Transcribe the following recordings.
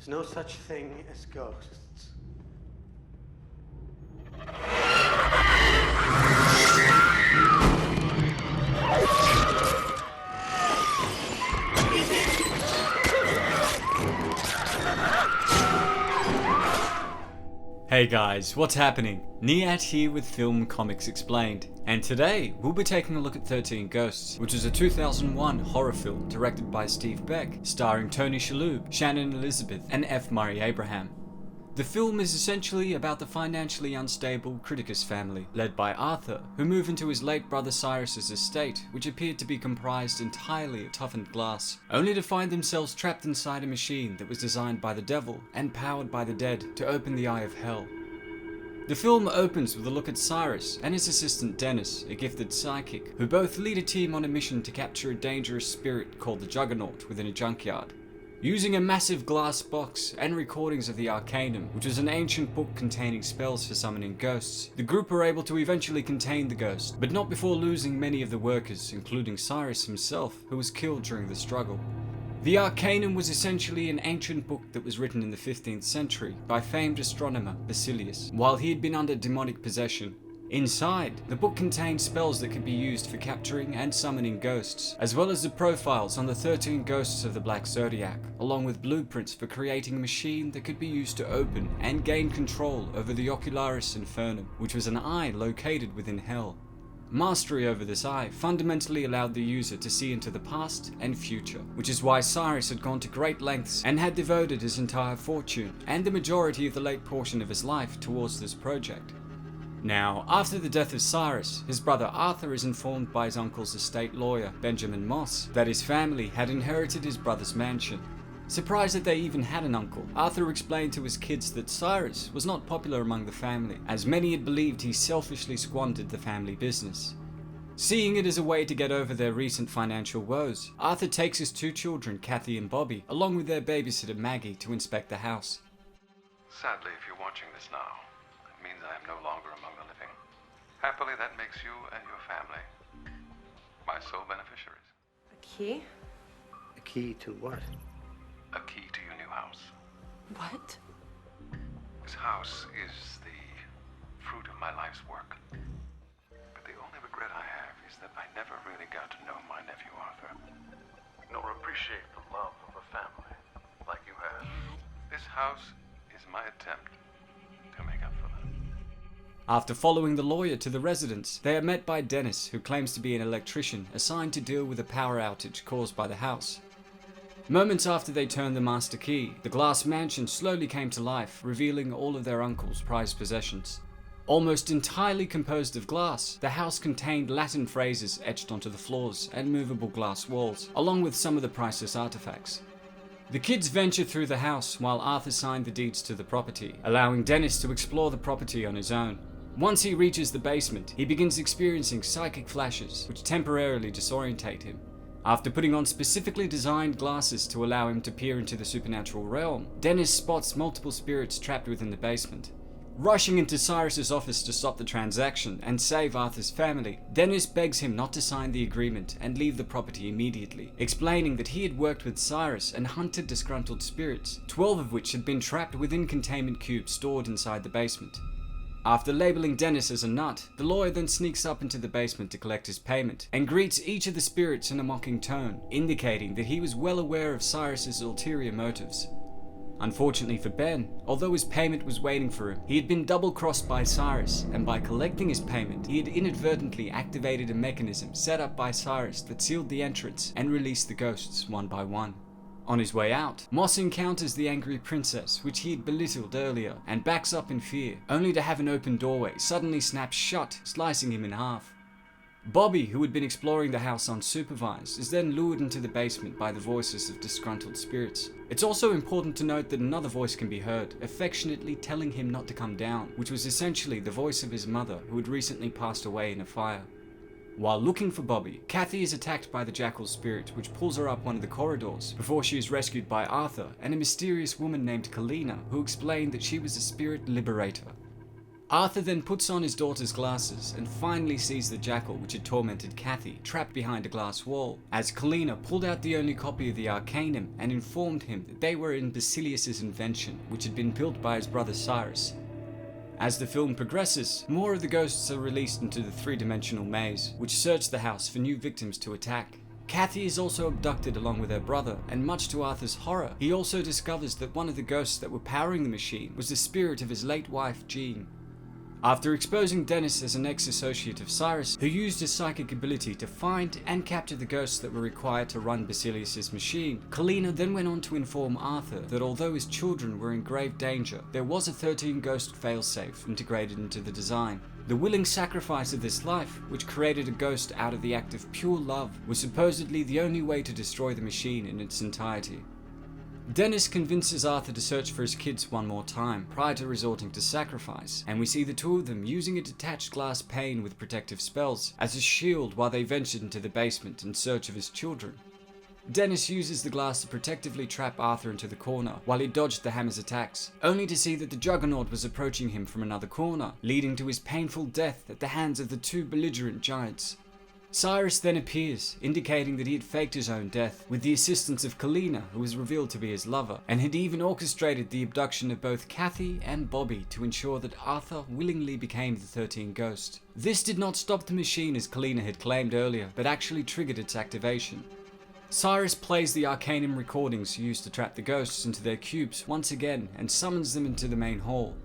There's no such thing as ghosts. Hey guys, what's happening? Niyat here with Film Comics Explained, and today we'll be taking a look at 13 Ghosts, which is a 2001 horror film directed by Steve Beck, starring Tony Shalhoub, Shannon Elizabeth, and F. Murray Abraham. The film is essentially about the financially unstable Criticus family, led by Arthur, who move into his late brother Cyrus's estate, which appeared to be comprised entirely of toughened glass, only to find themselves trapped inside a machine that was designed by the devil and powered by the dead to open the eye of hell. The film opens with a look at Cyrus and his assistant Dennis, a gifted psychic, who both lead a team on a mission to capture a dangerous spirit called the Juggernaut within a junkyard. Using a massive glass box and recordings of the Arcanum, which was an ancient book containing spells for summoning ghosts, the group were able to eventually contain the ghost, but not before losing many of the workers, including Cyrus himself, who was killed during the struggle. The Arcanum was essentially an ancient book that was written in the 15th century by famed astronomer Basilius, while he had been under demonic possession. Inside, the book contained spells that could be used for capturing and summoning ghosts, as well as the profiles on the 13 ghosts of the Black Zodiac, along with blueprints for creating a machine that could be used to open and gain control over the Ocularis Infernum, which was an eye located within hell. Mastery over this eye fundamentally allowed the user to see into the past and future, which is why Cyrus had gone to great lengths and had devoted his entire fortune and the majority of the late portion of his life towards this project. Now, after the death of Cyrus, his brother Arthur is informed by his uncle's estate lawyer, Benjamin Moss, that his family had inherited his brother's mansion. Surprised that they even had an uncle, Arthur explained to his kids that Cyrus was not popular among the family, as many had believed he selfishly squandered the family business. Seeing it as a way to get over their recent financial woes, Arthur takes his two children, Kathy and Bobby, along with their babysitter Maggie, to inspect the house. Sadly, if you're watching this now, it means I am no longer among the living. Happily, that makes you and your family my sole beneficiaries. A key? A key to what? A key to your new house. What? This house is the fruit of my life's work. But the only regret I have is that I never really got to know my nephew Arthur, nor appreciate the love of a family like you have. This house is my attempt to make up for that. After following the lawyer to the residence, they are met by Dennis, who claims to be an electrician assigned to deal with a power outage caused by the house. Moments after they turned the master key, the glass mansion slowly came to life, revealing all of their uncle's prized possessions. Almost entirely composed of glass, the house contained Latin phrases etched onto the floors and movable glass walls, along with some of the priceless artifacts. The kids venture through the house while Arthur signed the deeds to the property, allowing Dennis to explore the property on his own. Once he reaches the basement, he begins experiencing psychic flashes, which temporarily disorientate him. After putting on specifically designed glasses to allow him to peer into the supernatural realm, Dennis spots multiple spirits trapped within the basement. Rushing into Cyrus's office to stop the transaction and save Arthur's family, Dennis begs him not to sign the agreement and leave the property immediately, explaining that he had worked with Cyrus and hunted disgruntled spirits, 12 of which had been trapped within containment cubes stored inside the basement. After labeling Dennis as a nut, the lawyer then sneaks up into the basement to collect his payment, and greets each of the spirits in a mocking tone, indicating that he was well aware of Cyrus's ulterior motives. Unfortunately for Ben, although his payment was waiting for him, he had been double-crossed by Cyrus, and by collecting his payment, he had inadvertently activated a mechanism set up by Cyrus that sealed the entrance and released the ghosts one by one. On his way out, Moss encounters the angry princess, which he had belittled earlier, and backs up in fear, only to have an open doorway suddenly snap shut, slicing him in half. Bobby, who had been exploring the house unsupervised, is then lured into the basement by the voices of disgruntled spirits. It's also important to note that another voice can be heard, affectionately telling him not to come down, which was essentially the voice of his mother, who had recently passed away in a fire. While looking for Bobby, Kathy is attacked by the jackal spirit, which pulls her up one of the corridors before she is rescued by Arthur and a mysterious woman named Kalina, who explained that she was a spirit liberator. Arthur then puts on his daughter's glasses and finally sees the jackal which had tormented Kathy trapped behind a glass wall, as Kalina pulled out the only copy of the Arcanum and informed him that they were in Basilius's invention, which had been built by his brother Cyrus. As the film progresses, more of the ghosts are released into the three-dimensional maze, which search the house for new victims to attack. Kathy is also abducted along with her brother, and much to Arthur's horror, he also discovers that one of the ghosts that were powering the machine was the spirit of his late wife, Jean. After exposing Dennis as an ex-associate of Cyrus, who used his psychic ability to find and capture the ghosts that were required to run Basilius's machine, Kalina then went on to inform Arthur that although his children were in grave danger, there was a 13-ghost failsafe integrated into the design. The willing sacrifice of this life, which created a ghost out of the act of pure love, was supposedly the only way to destroy the machine in its entirety. Dennis convinces Arthur to search for his kids one more time prior to resorting to sacrifice, and we see the two of them using a detached glass pane with protective spells as a shield while they ventured into the basement in search of his children. Dennis uses the glass to protectively trap Arthur into the corner while he dodged the hammer's attacks, only to see that the Juggernaut was approaching him from another corner, leading to his painful death at the hands of the two belligerent giants. Cyrus then appears, indicating that he had faked his own death with the assistance of Kalina, who was revealed to be his lover, and had even orchestrated the abduction of both Kathy and Bobby to ensure that Arthur willingly became the 13 Ghost. This did not stop the machine as Kalina had claimed earlier, but actually triggered its activation. Cyrus plays the Arcanum recordings used to trap the ghosts into their cubes once again and summons them into the main hall.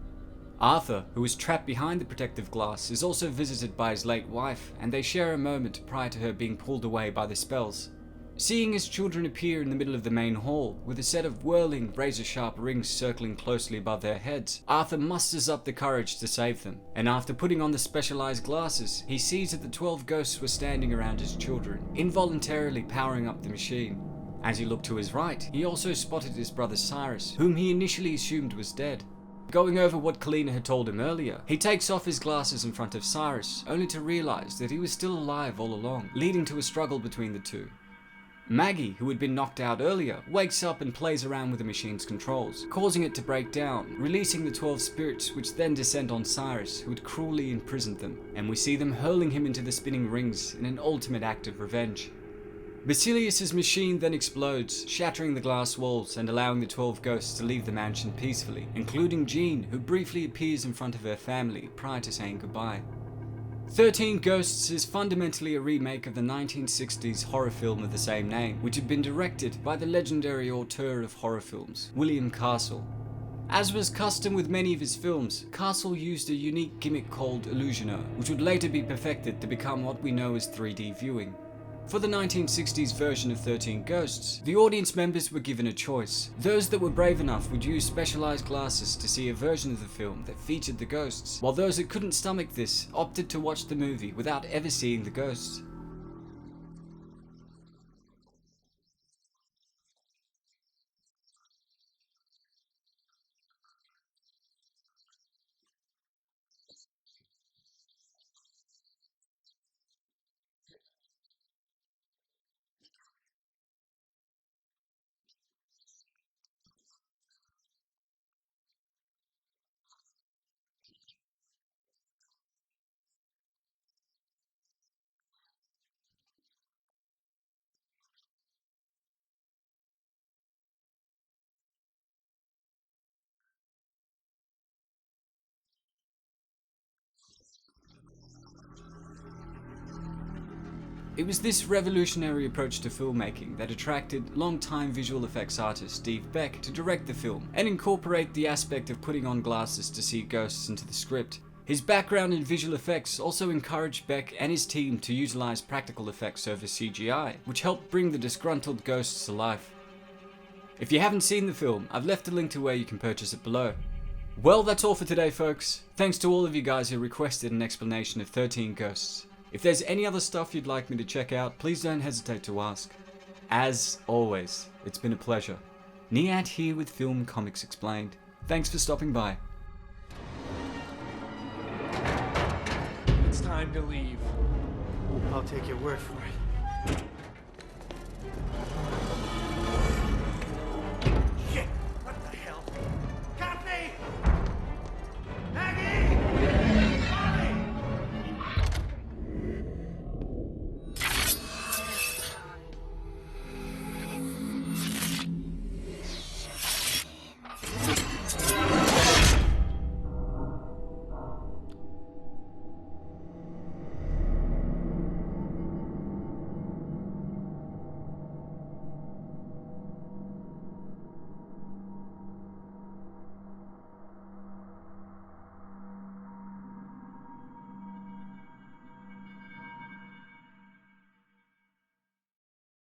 Arthur, who is trapped behind the protective glass, is also visited by his late wife, and they share a moment prior to her being pulled away by the spells. Seeing his children appear in the middle of the main hall, with a set of whirling, razor-sharp rings circling closely above their heads, Arthur musters up the courage to save them, and after putting on the specialized glasses, he sees that the 12 ghosts were standing around his children, involuntarily powering up the machine. As he looked to his right, he also spotted his brother Cyrus, whom he initially assumed was dead. Going over what Kalina had told him earlier, he takes off his glasses in front of Cyrus, only to realize that he was still alive all along, leading to a struggle between the two. Maggie, who had been knocked out earlier, wakes up and plays around with the machine's controls, causing it to break down, releasing the 12 spirits which then descend on Cyrus, who had cruelly imprisoned them, and we see them hurling him into the spinning rings in an ultimate act of revenge. Basilius's machine then explodes, shattering the glass walls and allowing the 12 ghosts to leave the mansion peacefully, including Jean, who briefly appears in front of her family prior to saying goodbye. 13 Ghosts is fundamentally a remake of the 1960s horror film of the same name, which had been directed by the legendary auteur of horror films, William Castle. As was custom with many of his films, Castle used a unique gimmick called Illusioner, which would later be perfected to become what we know as 3D viewing. For the 1960s version of 13 Ghosts, the audience members were given a choice. Those that were brave enough would use specialized glasses to see a version of the film that featured the ghosts, while those that couldn't stomach this opted to watch the movie without ever seeing the ghosts. It was this revolutionary approach to filmmaking that attracted longtime visual effects artist Steve Beck to direct the film and incorporate the aspect of putting on glasses to see ghosts into the script. His background in visual effects also encouraged Beck and his team to utilize practical effects over CGI, which helped bring the disgruntled ghosts to life. If you haven't seen the film, I've left a link to where you can purchase it below. Well, that's all for today, folks. Thanks to all of you guys who requested an explanation of 13 Ghosts. If there's any other stuff you'd like me to check out, please don't hesitate to ask. As always, it's been a pleasure. Niyat here with Film Comics Explained. Thanks for stopping by. It's time to leave. I'll take your word for it.